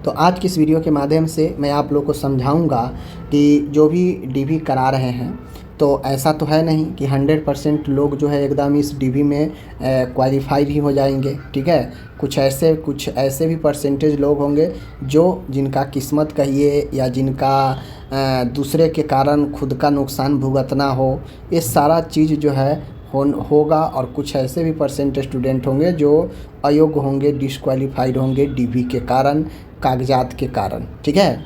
तो आज की इस वीडियो के माध्यम से मैं आप लोग को समझाऊंगा कि जो भी डीवी करा रहे हैं तो ऐसा तो है नहीं कि 100% लोग जो है एकदम इस डीवी में क्वालिफाइड ही हो जाएंगे। ठीक है, कुछ ऐसे भी परसेंटेज लोग होंगे जो जिनका किस्मत कहिए या जिनका दूसरे के कारण खुद का नुकसान भुगतना हो, ये सारा चीज़ जो है होगा। और कुछ ऐसे भी परसेंट स्टूडेंट होंगे जो अयोग्य होंगे, डिस्क्वालीफाइड होंगे डीवी के कारण, कागजात के कारण। ठीक है,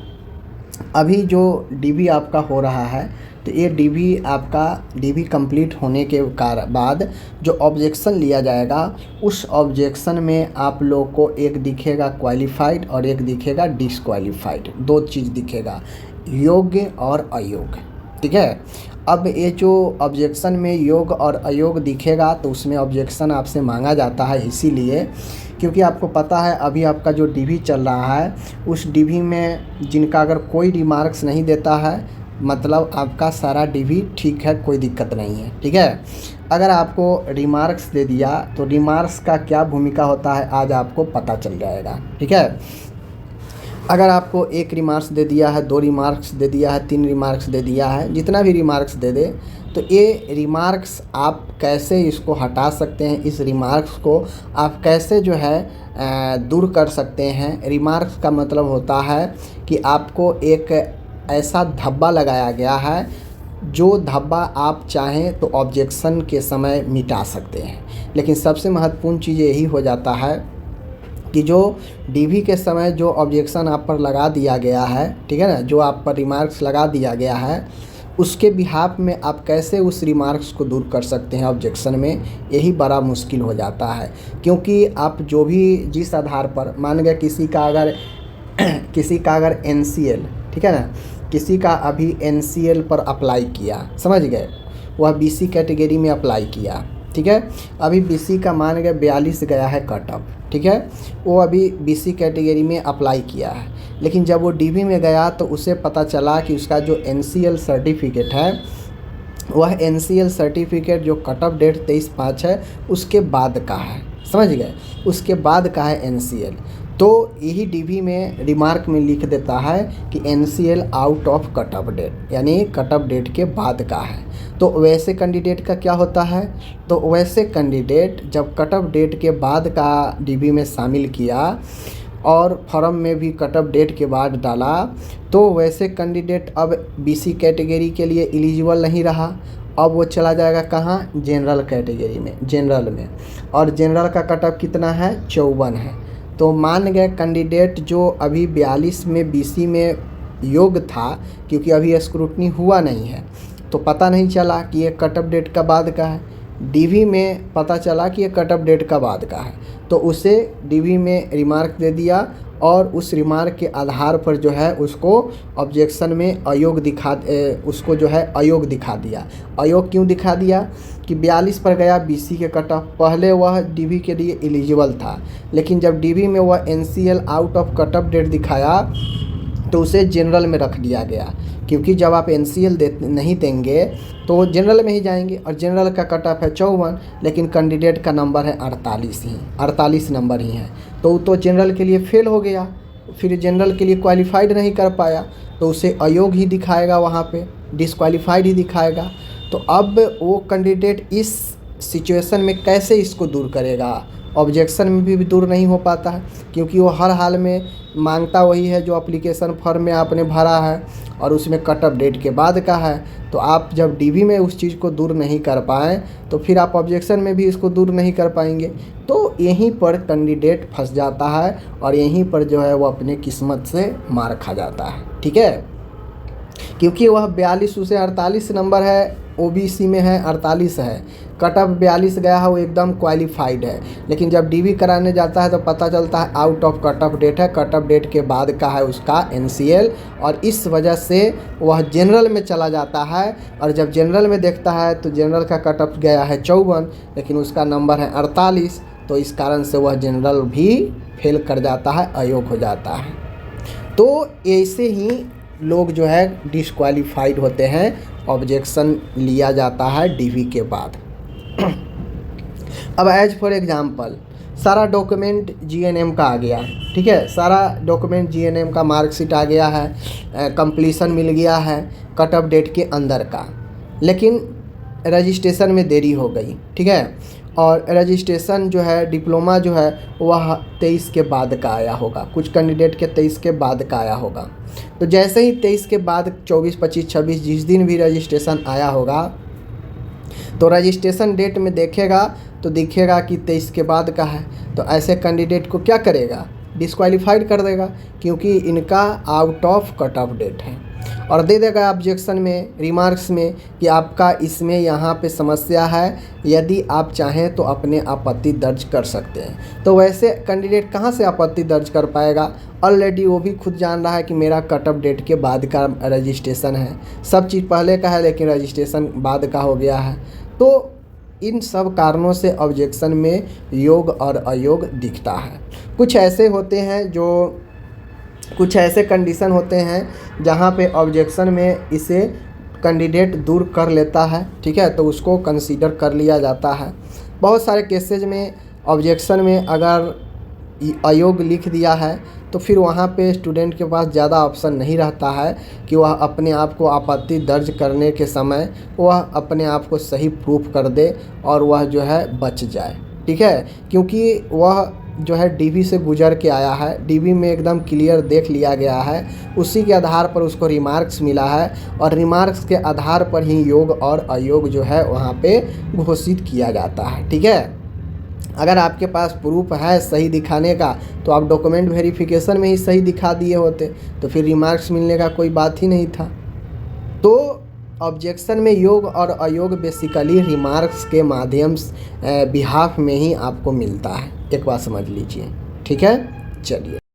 अभी जो डीवी आपका हो रहा है तो ये डीवी कंप्लीट होने के बाद जो ऑब्जेक्शन लिया जाएगा, उस ऑब्जेक्शन में आप लोग को एक दिखेगा क्वालिफाइड और एक दिखेगा डिस्क्वालीफाइड, दो चीज़ दिखेगा, योग्य और अयोग्य। ठीक है, अब ये जो ऑब्जेक्शन में योग्य और अयोग्य दिखेगा तो उसमें ऑब्जेक्शन आपसे मांगा जाता है, इसीलिए क्योंकि आपको पता है अभी आपका जो डीवी चल रहा है उस डीवी में जिनका अगर कोई रिमार्क्स नहीं देता है, मतलब आपका सारा डीवी ठीक है, कोई दिक्कत नहीं है। ठीक है, अगर आपको रिमार्क्स दे दिया तो रिमार्क्स का क्या भूमिका होता है आज आपको पता चल जाएगा। ठीक है, अगर आपको एक रिमार्क्स दे दिया है, 2 रिमार्क्स दे दिया है, 3 रिमार्क्स दे दिया है, जितना भी रिमार्क्स दे दे, तो ये रिमार्क्स आप कैसे इसको हटा सकते हैं, इस रिमार्क्स को आप कैसे जो है दूर कर सकते हैं। रिमार्क्स का मतलब होता है कि आपको एक ऐसा धब्बा लगाया गया है जो धब्बा आप चाहें तो ऑब्जेक्शन के समय मिटा सकते हैं। लेकिन सबसे महत्वपूर्ण चीज़ यही हो जाता है कि जो डीवी के समय जो ऑब्जेक्शन आप पर लगा दिया गया है, ठीक है ना, जो आप पर रिमार्क्स लगा दिया गया है, उसके बिहाफ में आप कैसे उस रिमार्क्स को दूर कर सकते हैं ऑब्जेक्शन में, यही बड़ा मुश्किल हो जाता है। क्योंकि आप जो भी जिस आधार पर मान गए किसी का अगर NCL, ठीक है ना, किसी का अभी NCL पर अप्लाई किया, समझ गए, वह BC कैटेगरी में अप्लाई किया। ठीक है, अभी BC का मान गए 42 गया है कट ऑफ। ठीक है, वो अभी BC कैटेगरी में अप्लाई किया है, लेकिन जब वो डीवी में गया तो उसे पता चला कि उसका जो NCL सर्टिफिकेट है, वह NCL सर्टिफिकेट जो कट ऑफ डेट 23/5 है उसके बाद का है, समझ गए, उसके बाद का है NCL। तो यही डीवी में रिमार्क में लिख देता है कि NCL out of cut off date, यानी कट ऑफ डेट के बाद का है। तो वैसे कैंडिडेट का क्या होता है, तो वैसे कैंडिडेट जब कट ऑफ डेट के बाद का डीवी में शामिल किया और फॉर्म में भी कट ऑफ डेट के बाद डाला, तो वैसे कैंडिडेट अब BC कैटेगरी के लिए एलिजिबल नहीं रहा। अब वो चला जाएगा कहाँ, जनरल कैटेगरी में, जनरल में, और जनरल का कट ऑफ कितना है, 54 है। तो मान गए कैंडिडेट जो अभी 42 में BC में योग्य था, क्योंकि अभी स्क्रूटनी हुआ नहीं है तो पता नहीं चला कि ये कट ऑफ डेट का बाद का है, डीवी में पता चला कि ये कट ऑफ डेट का बाद का है, तो उसे डीवी में रिमार्क दे दिया और उस रिमार्क के आधार पर जो है उसको ऑब्जेक्शन में उसको जो है अयोग्य दिखा दिया। अयोग्य क्यों दिखा दिया कि 42 पर गया BC के कट ऑफ, पहले वह डीवी के लिए एलिजिबल था, लेकिन जब डीवी में वह NCL out of cut off date दिखाया तो उसे जनरल में रख दिया गया, क्योंकि जब आप NCL नहीं देंगे तो जनरल में ही जाएंगे, और जनरल का कट ऑफ है 54, लेकिन कैंडिडेट का नंबर है 48 नंबर ही है, तो जनरल के लिए फेल हो गया, फिर जनरल के लिए क्वालिफाइड नहीं कर पाया, तो उसे अयोग्य ही दिखाएगा, वहाँ पे डिस्क्वालीफाइड ही दिखाएगा। तो अब वो कैंडिडेट इस सिचुएशन में कैसे इसको दूर करेगा, ऑब्जेक्शन में भी दूर नहीं हो पाता है, क्योंकि वो हर हाल में मांगता वही है जो एप्लीकेशन फॉर्म में आपने भरा है और उसमें कट ऑफ डेट के बाद का है। तो आप जब डीवी में उस चीज़ को दूर नहीं कर पाएँ तो फिर आप ऑब्जेक्शन में भी इसको दूर नहीं कर पाएंगे। तो यहीं पर कैंडिडेट फंस जाता है और यहीं पर जो है वो अपने किस्मत से मार खा जाता है। ठीक है, क्योंकि वह 42 उसे 48 नंबर है, OBC में है 48 है, कट ऑफ 42 गया है, वो एकदम क्वालिफाइड है, लेकिन जब डीवी कराने जाता है तो पता चलता है out of cut off date है, कट ऑफ डेट के बाद का है उसका NCL, और इस वजह से वह जनरल में चला जाता है। और जब जनरल में देखता है तो जनरल का कट ऑफ गया है 54, लेकिन उसका नंबर है 48, तो इस कारण से वह जनरल भी फेल कर जाता है, अयोग्य हो जाता है। तो ऐसे ही लोग जो है डिस्क्वालीफाइड होते हैं, ऑब्जेक्शन लिया जाता है डीवी के बाद। अब एज फॉर एग्जांपल सारा डॉक्यूमेंट जीएनएम का आ गया, ठीक है, सारा डॉक्यूमेंट जीएनएम का मार्कशीट आ गया है, कंप्लीशन मिल गया है कट ऑफ डेट के अंदर का, लेकिन रजिस्ट्रेशन में देरी हो गई, ठीक है। और रजिस्ट्रेशन जो है डिप्लोमा जो है वह 23 के बाद का आया होगा, कुछ कैंडिडेट के 23 के बाद का आया होगा। तो जैसे ही 23 के बाद 24, 25, 26 जिस दिन भी रजिस्ट्रेशन आया होगा तो रजिस्ट्रेशन डेट में देखेगा तो दिखेगा कि 23 के बाद का है, तो ऐसे कैंडिडेट को क्या करेगा, डिस्क्वालीफाइड कर देगा, क्योंकि इनका out of cut off date है, और दे देगा ऑब्जेक्शन में, रिमार्क्स में कि आपका इसमें यहाँ पे समस्या है, यदि आप चाहें तो अपने आपत्ति दर्ज कर सकते हैं। तो वैसे कैंडिडेट कहाँ से आपत्ति दर्ज कर पाएगा, ऑलरेडी वो भी खुद जान रहा है कि मेरा कट ऑफ डेट के बाद का रजिस्ट्रेशन है, सब चीज़ पहले का है लेकिन रजिस्ट्रेशन बाद का हो गया है। तो इन सब कारणों से ऑब्जेक्शन में योग और अयोग दिखता है। कुछ ऐसे होते हैं जो कुछ ऐसे कंडीशन होते हैं जहाँ पे ऑब्जेक्शन में इसे कैंडिडेट दूर कर लेता है, ठीक है, तो उसको कंसीडर कर लिया जाता है। बहुत सारे केसेज में ऑब्जेक्शन में अगर अयोग लिख दिया है तो फिर वहाँ पे स्टूडेंट के पास ज़्यादा ऑप्शन नहीं रहता है कि वह अपने आप को आपत्ति दर्ज करने के समय वह अपने आप को सही प्रूफ कर दे और वह जो है बच जाए, ठीक है, क्योंकि वह जो है डीवी से गुजर के आया है, डीवी में एकदम क्लियर देख लिया गया है, उसी के आधार पर उसको रिमार्क्स मिला है और रिमार्क्स के आधार पर ही योग और अयोग जो है वहाँ पे घोषित किया जाता है, ठीक है। अगर आपके पास प्रूफ है सही दिखाने का तो आप डॉक्यूमेंट वेरिफिकेशन में ही सही दिखा दिए होते, तो फिर रिमार्क्स मिलने का कोई बात ही नहीं था। तो ऑब्जेक्शन में योग और अयोग बेसिकली रिमार्क्स के माध्यम बिहाफ में ही आपको मिलता है, एक बात समझ लीजिए, ठीक है। चलिए।